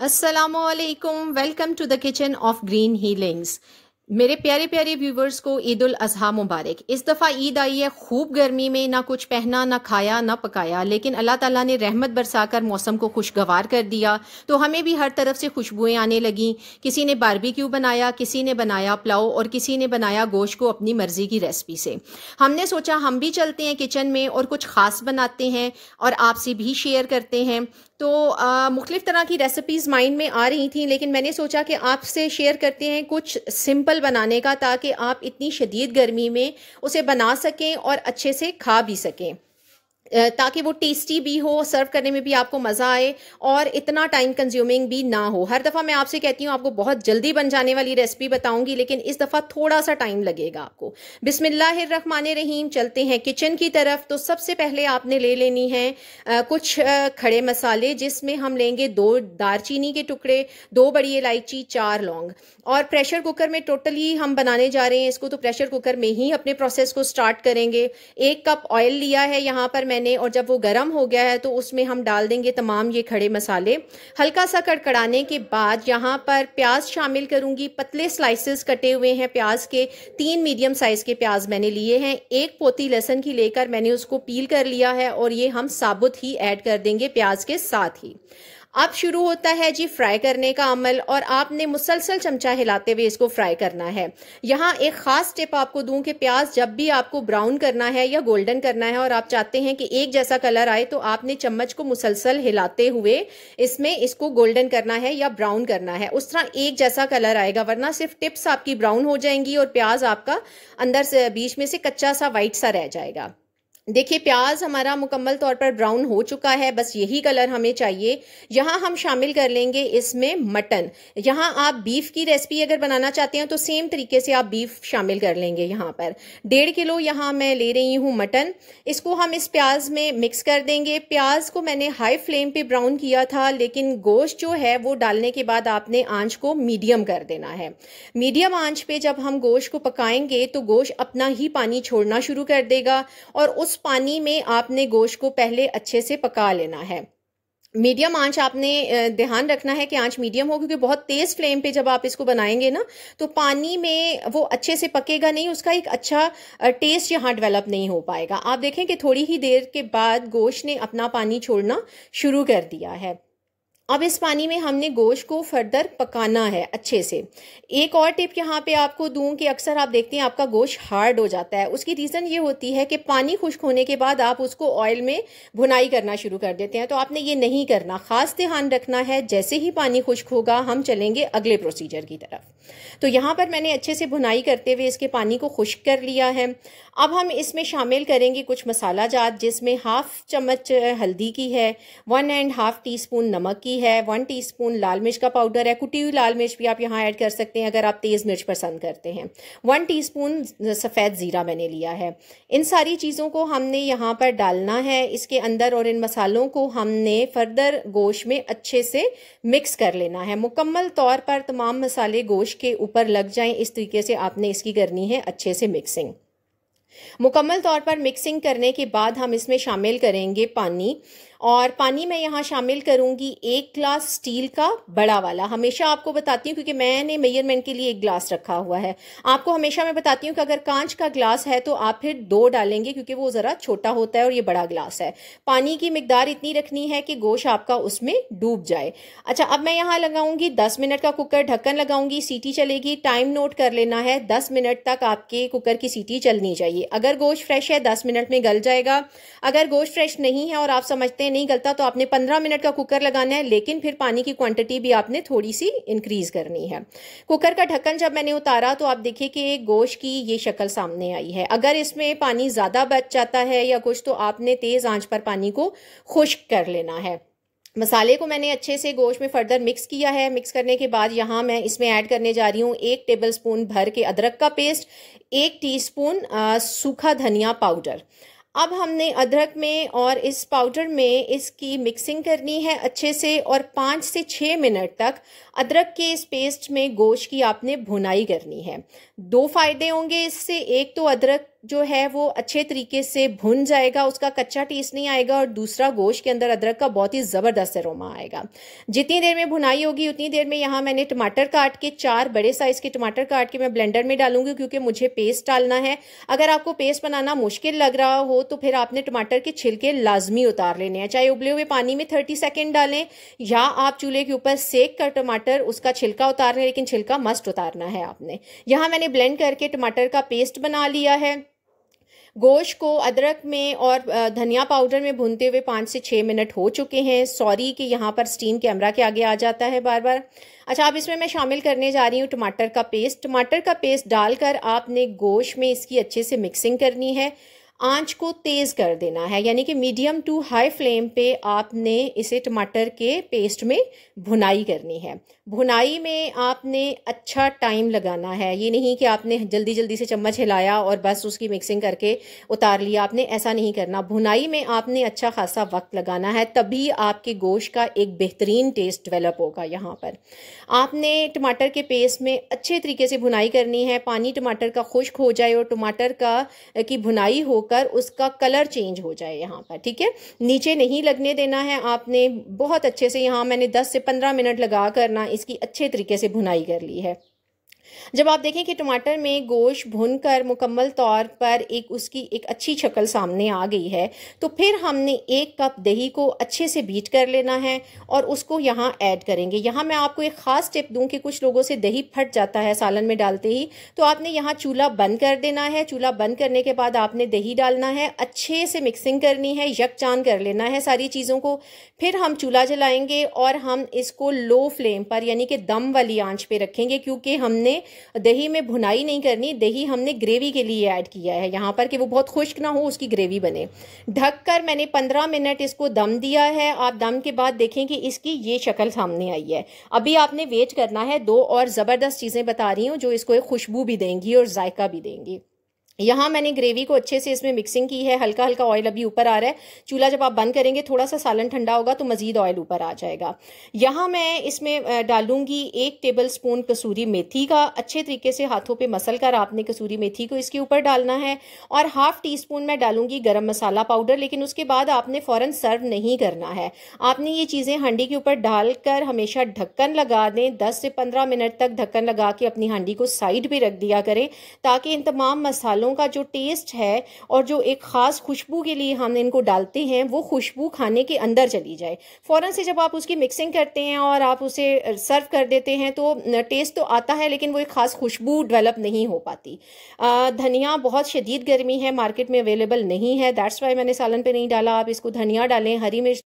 अस्सलामुअलैकुम, welcome to the kitchen of Green Healings. मेरे प्यारे प्यारे व्यूवर्स को ईद उल अजहा मुबारक। इस दफ़ा ईद आई है खूब गर्मी में, ना कुछ पहना, ना खाया, ना पकाया, लेकिन अल्लाह ताला ने रहमत बरसाकर मौसम को खुशगवार कर दिया। तो हमें भी हर तरफ से खुशबुएं आने लगी। किसी ने बारबेक्यू बनाया, किसी ने बनाया पुलाव और किसी ने बनाया गोश्त को अपनी मर्जी की रेसिपी से। हमने सोचा हम भी चलते हैं किचन में और कुछ ख़ास बनाते हैं और आपसे भी शेयर करते हैं। तो मुख्तलिफ तरह की रेसिपीज़ माइंड में आ रही थी, लेकिन मैंने सोचा कि आपसे शेयर करते हैं कुछ सिंपल बनाने का, ताकि आप इतनी शदीद गर्मी में उसे बना सकें और अच्छे से खा भी सकें, ताकि वो टेस्टी भी हो, सर्व करने में भी आपको मज़ा आए और इतना टाइम कंज्यूमिंग भी ना हो। हर दफ़ा मैं आपसे कहती हूँ आपको बहुत जल्दी बन जाने वाली रेसिपी बताऊंगी, लेकिन इस दफ़ा थोड़ा सा टाइम लगेगा आपको। बिस्मिल्लाहिर्रहमानिर्रहीम, चलते हैं किचन की तरफ। तो सबसे पहले आपने ले लेनी है कुछ खड़े मसाले, जिसमें हम लेंगे 2 दालचीनी के टुकड़े, 2 बड़ी इलायची, 4 लौंग। और प्रेशर कुकर में टोटली हम बनाने जा रहे हैं इसको, तो प्रेशर कुकर में ही अपने प्रोसेस को स्टार्ट करेंगे। 1 कप ऑयल लिया है यहाँ पर मैंने, और जब वो गर्म हो गया है तो उसमें हम डाल देंगे तमाम ये खड़े मसाले। हल्का सा कड़कड़ाने के बाद यहाँ पर प्याज शामिल करूंगी। पतले स्लाइसेस कटे हुए हैं प्याज के, 3 मीडियम साइज के प्याज मैंने लिए हैं। 1 पोती लहसुन की लेकर मैंने उसको पील कर लिया है और ये हम साबुत ही ऐड कर देंगे प्याज के साथ ही। अब शुरू होता है जी फ्राई करने का अमल, और आपने मुसलसल चमचा हिलाते हुए इसको फ्राई करना है। यहाँ एक खास टिप आपको दूं कि प्याज जब भी आपको ब्राउन करना है या गोल्डन करना है और आप चाहते हैं कि एक जैसा कलर आए, तो आपने चम्मच को मुसलसल हिलाते हुए इसमें इसको गोल्डन करना है या ब्राउन करना है। उस तरह एक जैसा कलर आएगा, वरना सिर्फ टिप्स आपकी ब्राउन हो जाएंगी और प्याज आपका अंदर से बीच में से कच्चा सा वाइट सा रह जाएगा। देखिए प्याज हमारा मुकम्मल तौर पर ब्राउन हो चुका है, बस यही कलर हमें चाहिए। यहाँ हम शामिल कर लेंगे इसमें मटन। यहाँ आप बीफ की रेसिपी अगर बनाना चाहते हैं तो सेम तरीके से आप बीफ शामिल कर लेंगे। यहाँ पर 1.5 किलो यहाँ मैं ले रही हूँ मटन। इसको हम इस प्याज में मिक्स कर देंगे। प्याज को मैंने हाई फ्लेम पे ब्राउन किया था, लेकिन गोश्त जो है वो डालने के बाद आपने आंच को मीडियम कर देना है। मीडियम आंच पे जब हम गोश्त को पकाएंगे तो गोश्त अपना ही पानी छोड़ना शुरू कर देगा, और उस पानी में आपने गोश्त को पहले अच्छे से पका लेना है। मीडियम आंच आपने ध्यान रखना है कि आंच मीडियम हो, क्योंकि बहुत तेज फ्लेम पे जब आप इसको बनाएंगे ना तो पानी में वो अच्छे से पकेगा नहीं, उसका एक अच्छा टेस्ट यहाँ डेवलप नहीं हो पाएगा। आप देखें कि थोड़ी ही देर के बाद गोश्त ने अपना पानी छोड़ना शुरू कर दिया है। अब इस पानी में हमने गोश्त को फर्दर पकाना है अच्छे से। एक और टिप यहाँ पे आपको दूं कि अक्सर आप देखते हैं आपका गोश्त हार्ड हो जाता है। उसकी रीज़न ये होती है कि पानी खुश्क होने के बाद आप उसको ऑयल में भुनाई करना शुरू कर देते हैं, तो आपने ये नहीं करना। खास ध्यान रखना है, जैसे ही पानी खुश्क होगा हम चलेंगे अगले प्रोसीजर की तरफ। तो यहाँ पर मैंने अच्छे से भुनाई करते हुए इसके पानी को खुश्क कर लिया है। अब हम इसमें शामिल करेंगे कुछ मसाला जात, जिसमें 1/2 चम्मच हल्दी की है, 1.5 टीस्पून नमक की है, 1 टीस्पून लाल मिर्च का पाउडर है। कुटी हुई लाल मिर्च भी आप यहाँ ऐड कर सकते हैं अगर आप तेज़ मिर्च पसंद करते हैं। 1 टीस्पून सफ़ेद ज़ीरा मैंने लिया है। इन सारी चीज़ों को हमने यहाँ पर डालना है इसके अंदर, और इन मसालों को हमने फर्दर गोश्त में अच्छे से मिक्स कर लेना है। मुकम्मल तौर पर तमाम मसाले गोश्त के ऊपर लग जाएं, इस तरीके से आपने इसकी करनी है अच्छे से मिक्सिंग। मुकम्मल तौर पर मिक्सिंग करने के बाद हम इसमें शामिल करेंगे पानी, और पानी मैं यहाँ शामिल करूँगी 1 गिलास स्टील का बड़ा वाला। हमेशा आपको बताती हूँ, क्योंकि मैंने मेजरमेंट के लिए 1 गिलास रखा हुआ है। आपको हमेशा मैं बताती हूँ कि अगर कांच का गिलास है तो आप फिर 2 डालेंगे, क्योंकि वो ज़रा छोटा होता है और ये बड़ा गिलास है। पानी की मिकदार इतनी रखनी है कि गोश्त आपका उसमें डूब जाए। अच्छा, अब मैं यहाँ लगाऊंगी 10 मिनट का कुकर, ढक्कन लगाऊंगी, सीटी चलेगी। टाइम नोट कर लेना है, 10 मिनट तक आपके कुकर की सीटी चलनी चाहिए। अगर गोश्त फ्रेश है 10 मिनट में गल जाएगा। अगर गोश्त फ्रेश नहीं है और आप समझते हैं नहीं गलता, तो आपने 15 मिनट का कुकर लगाना है, लेकिन फिर पानी की क्वांटिटी भी आपने थोड़ी सी इंक्रीज करनी है। कुकर का ढक्कन जब मैंने उतारा तो आप देखिए कि गोश्त की ये शक्ल सामने आई है। अगर इसमें पानी ज्यादा बच जाता है या कुछ, तो आपने तेज आंच पर पानी को खुश्क कर लेना है। मसाले को मैंने अच्छे से गोश्त में फर्दर मिक्स किया है। मिक्स करने के बाद यहाँ मैं इसमें ऐड करने जा रही हूँ 1 टेबलस्पून भर के अदरक का पेस्ट, 1 टीस्पून सूखा धनिया पाउडर। अब हमने अदरक में और इस पाउडर में इसकी मिक्सिंग करनी है अच्छे से, और 5 से 6 मिनट तक अदरक के इस पेस्ट में गोश्त की आपने भुनाई करनी है। 2 फायदे होंगे इससे। एक तो अदरक जो है वो अच्छे तरीके से भुन जाएगा, उसका कच्चा टेस्ट नहीं आएगा, और दूसरा गोश्त के अंदर अदरक का बहुत ही ज़बरदस्त अरोमा आएगा। जितनी देर में भुनाई होगी उतनी देर में यहाँ मैंने टमाटर काट के 4 बड़े साइज़ के टमाटर काट के मैं ब्लेंडर में डालूंगी, क्योंकि मुझे पेस्ट डालना है। अगर आपको पेस्ट बनाना मुश्किल लग रहा हो तो फिर आपने टमाटर के छिलके लाजमी उतार लेने हैं, चाहे उबले हुए पानी में 30 सेकेंड डालें या आप चूल्हे के ऊपर सेक कर टमाटर उसका छिलका उतार लें, लेकिन छिलका मस्ट उतारना है आपने। यहाँ मैंने ब्लेंड करके टमाटर का पेस्ट बना लिया है। गोश्त को अदरक में और धनिया पाउडर में भूनते हुए 5 से 6 मिनट हो चुके हैं। सॉरी कि यहाँ पर स्टीम कैमरा के आगे आ जाता है बार बार। अच्छा, अब इसमें मैं शामिल करने जा रही हूँ टमाटर का पेस्ट। टमाटर का पेस्ट डालकर आपने गोश्त में इसकी अच्छे से मिक्सिंग करनी है। आंच को तेज़ कर देना है, यानी कि मीडियम टू हाई फ्लेम पे आपने इसे टमाटर के पेस्ट में भुनाई करनी है। भुनाई में आपने अच्छा टाइम लगाना है, ये नहीं कि आपने जल्दी जल्दी से चम्मच हिलाया और बस उसकी मिक्सिंग करके उतार लिया, आपने ऐसा नहीं करना। भुनाई में आपने अच्छा खासा वक्त लगाना है, तभी आपके गोश्त का एक बेहतरीन टेस्ट डेवलप होगा। यहाँ पर आपने टमाटर के पेस्ट में अच्छे तरीके से भुनाई करनी है। पानी टमाटर का खुश्क हो जाए और टमाटर की भुनाई होकर उसका कलर चेंज हो जाए यहाँ पर, ठीक है। नीचे नहीं लगने देना है आपने। बहुत अच्छे से यहाँ मैंने 10 से 15 मिनट लगा कर ना इसकी अच्छे तरीके से भुनाई कर ली है। जब आप देखें कि टमाटर में गोश्त भुनकर मुकम्मल तौर पर उसकी एक अच्छी शक्ल सामने आ गई है, तो फिर हमने 1 कप दही को अच्छे से बीट कर लेना है और उसको यहाँ ऐड करेंगे। यहाँ मैं आपको एक ख़ास टिप दूँ कि कुछ लोगों से दही फट जाता है सालन में डालते ही, तो आपने यहाँ चूल्हा बंद कर देना है। चूल्हा बंद करने के बाद आपने दही डालना है, अच्छे से मिक्सिंग करनी है, यकजान कर लेना है सारी चीज़ों को। फिर हम चूल्हा जलाएंगे और हम इसको लो फ्लेम पर यानी कि दम वाली आंच पे रखेंगे, क्योंकि हमने दही में भुनाई नहीं करनी। दही हमने ग्रेवी के लिए ऐड किया है यहाँ पर कि वो बहुत खुश्क ना हो, उसकी ग्रेवी बने। ढककर मैंने 15 मिनट इसको दम दिया है। आप दम के बाद देखें कि इसकी ये शक्ल सामने आई है। अभी आपने वेट करना है। 2 और ज़बरदस्त चीज़ें बता रही हूँ जो इसको एक खुशबू भी देंगी और जायका भी देंगी। यहाँ मैंने ग्रेवी को अच्छे से इसमें मिक्सिंग की है। हल्का हल्का ऑयल अभी ऊपर आ रहा है। चूल्हा जब आप बंद करेंगे थोड़ा सा सालन ठंडा होगा तो मज़ीद ऑयल ऊपर आ जाएगा। यहाँ मैं इसमें डालूंगी 1 टेबल स्पून कसूरी मेथी का। अच्छे तरीके से हाथों पे मसल कर आपने कसूरी मेथी को इसके ऊपर डालना है। और ½ टीस्पून मैं डालूंगी गरम मसाला पाउडर, लेकिन उसके बाद आपने फ़ौरन सर्व नहीं करना है। आपने ये चीज़ें हांडी के ऊपर डालकर हमेशा ढक्कन लगा दें। 10 से 15 मिनट तक ढक्कन लगा के अपनी हांडी को साइड पर रख दिया करें, ताकि इन तमाम मसालों का जो टेस्ट है और जो एक खास खुशबू के लिए हम इनको डालते हैं वो खुशबू खाने के अंदर चली जाए। फौरन से जब आप उसकी मिक्सिंग करते हैं और आप उसे सर्व कर देते हैं तो टेस्ट तो आता है, लेकिन वो एक खास खुशबू डेवलप नहीं हो पाती। धनिया बहुत शदीद गर्मी है, मार्केट में अवेलेबल नहीं है, दैट्स वाई मैंने सालन पे नहीं डाला। आप इसको धनिया डालें, हरी मिर्च